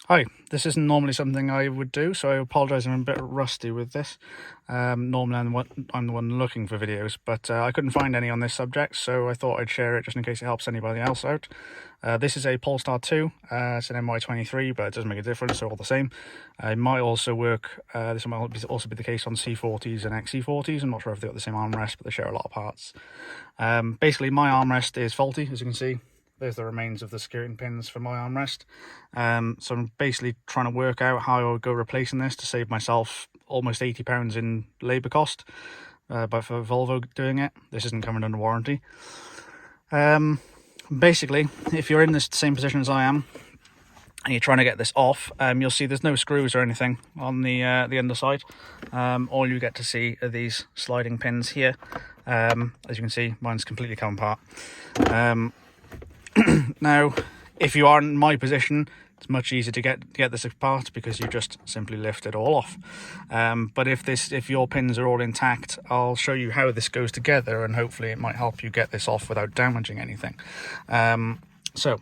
Hi, this isn't normally something I would do, so I apologise. I'm a bit rusty with this. Normally I'm the one looking for videos, but I couldn't find any on this subject, so I thought I'd share it just in case it helps anybody else out. This is a Polestar 2, it's an MY23, but it doesn't make a difference, they're all the same. It might also work, this might also be the case on C40s and XC40s. I'm not sure if they've got the same armrest, but they share a lot of parts. Basically, my armrest is faulty, as you can see. There's the remains of the skirting pins for my armrest. So I'm basically trying to work out how I would go replacing this to save myself almost £80 in labour cost, but for Volvo doing it. This isn't covered under warranty. Basically, if you're in this same position as I am, and you're trying to get this off, you'll see there's no screws or anything on the underside. All you get to see are these sliding pins here. As you can see, mine's completely come apart. Now, if you are in my position, it's much easier to get this apart because you just simply lift it all off. But if your pins are all intact, I'll show you how this goes together, and hopefully it might help you get this off without damaging anything. So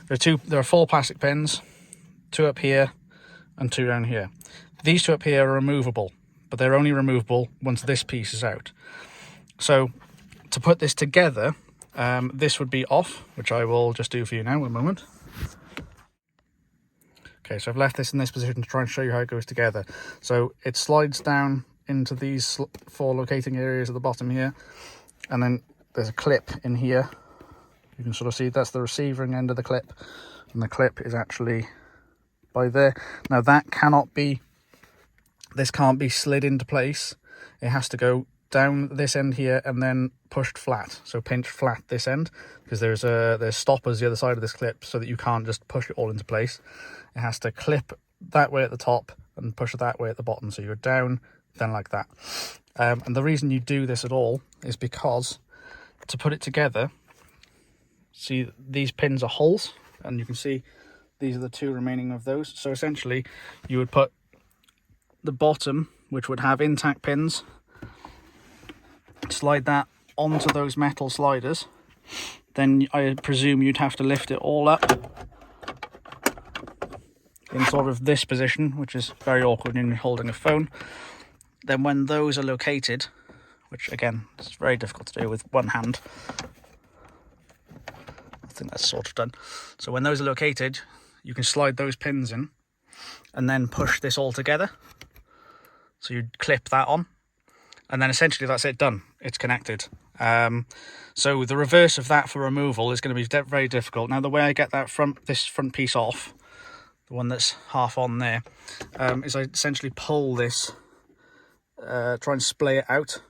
there are 4 plastic pins, 2 up here and 2 down here. These 2 up here are removable, but they're only removable once this piece is out. So to put this together, this would be off, which I will just do for you now in a moment. Okay, so I've left this in this position to try and show you how it goes together. So it slides down into these 4 locating areas at the bottom here, and then there's a clip in here. You can sort of see that's the receiving end of the clip, and the clip is actually by there. Now this can't be slid into place. It has to go down this end here and then pushed flat, so pinch flat this end, because there's stoppers the other side of this clip, so that you can't just push it all into place. It has to clip that way at the top and push it that way at the bottom, so you're down then like that. And the reason you do this at all is because to put it together, see these pins are holes, and you can see these are the 2 remaining of those. So essentially you would put the bottom, which would have intact pins, slide that onto those metal sliders. Then I presume you'd have to lift it all up in sort of this position, which is very awkward when you're holding a phone. Then when those are located, which again is very difficult to do with one hand, I think that's sort of done. So when those are located, you can slide those pins in and then push this all together. So you clip that on, and then essentially that's it, done. It's connected. So the reverse of that for removal is going to be very difficult. Now the way I get this front piece off, the one that's half on there, is I essentially pull this, try and splay it out.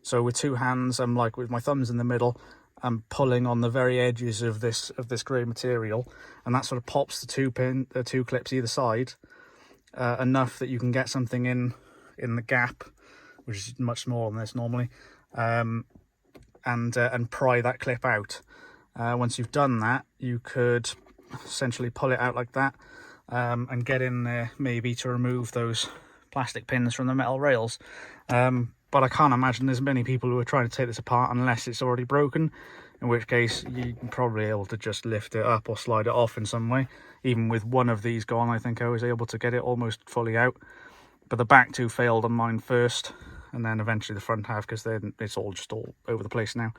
So with 2 hands, I'm like with my thumbs in the middle, I'm pulling on the very edges of this grey material, and that sort of pops the 2 clips either side, enough that you can get something in the gap, which is much smaller than this normally, and pry that clip out. Once you've done that, you could essentially pull it out like that, and get in there maybe to remove those plastic pins from the metal rails. But I can't imagine there's many people who are trying to take this apart unless it's already broken, in which case you're probably able to just lift it up or slide it off in some way. Even with one of these gone, I think I was able to get it almost fully out. But the back 2 failed on mine first, and then eventually the front half, because then it's all over the place now.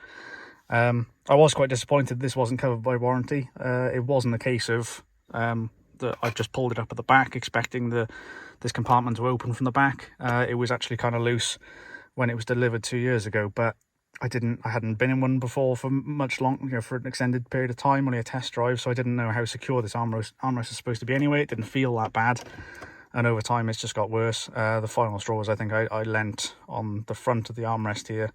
I was quite disappointed this wasn't covered by warranty. It wasn't a case of that I just pulled it up at the back expecting this compartment to open from the back. It was actually kind of loose when it was delivered 2 years ago, but I hadn't been in one before for much long, for an extended period of time, only a test drive, so I didn't know how secure this armrest is supposed to be anyway. It didn't feel that bad, and over time it's just got worse. The final straw was I think I leant on the front of the armrest here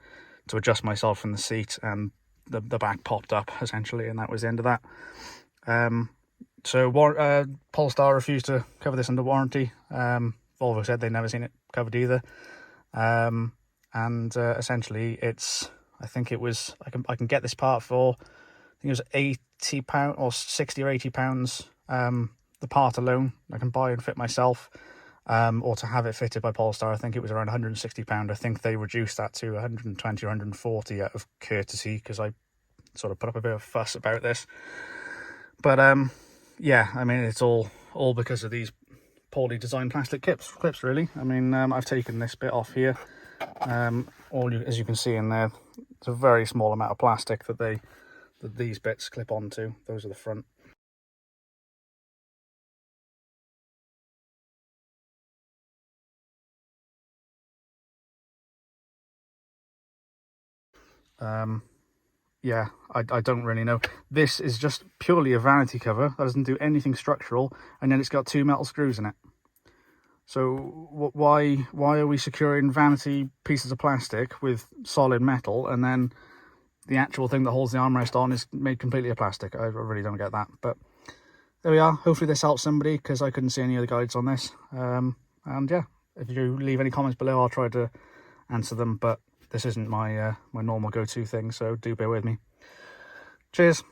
to adjust myself in the seat, and the back popped up essentially, and that was the end of that. So Polestar refused to cover this under warranty. Volvo said they'd never seen it covered either. And essentially I think it was, I can get this part for, I think it was £80 or £60 or £80, the part alone I can buy and fit myself, or to have it fitted by Polestar, I think it was around £160. I think they reduced that to 120 or 140 out of courtesy, because I sort of put up a bit of fuss about this. But yeah, I mean, it's all all because of these poorly designed plastic clips really. I mean, I've taken this bit off here. As you can see in there, it's a very small amount of plastic that these bits clip onto. Those are the front. Yeah, I don't really know. This is just purely a vanity cover. That doesn't do anything structural, and then it's got 2 metal screws in it. So why are we securing vanity pieces of plastic with solid metal, and then the actual thing that holds the armrest on is made completely of plastic? I really don't get that. But there we are. Hopefully this helps somebody, because I couldn't see any other guides on this. And yeah, if you leave any comments below, I'll try to answer them. But this isn't my my normal go-to thing, so do bear with me. Cheers.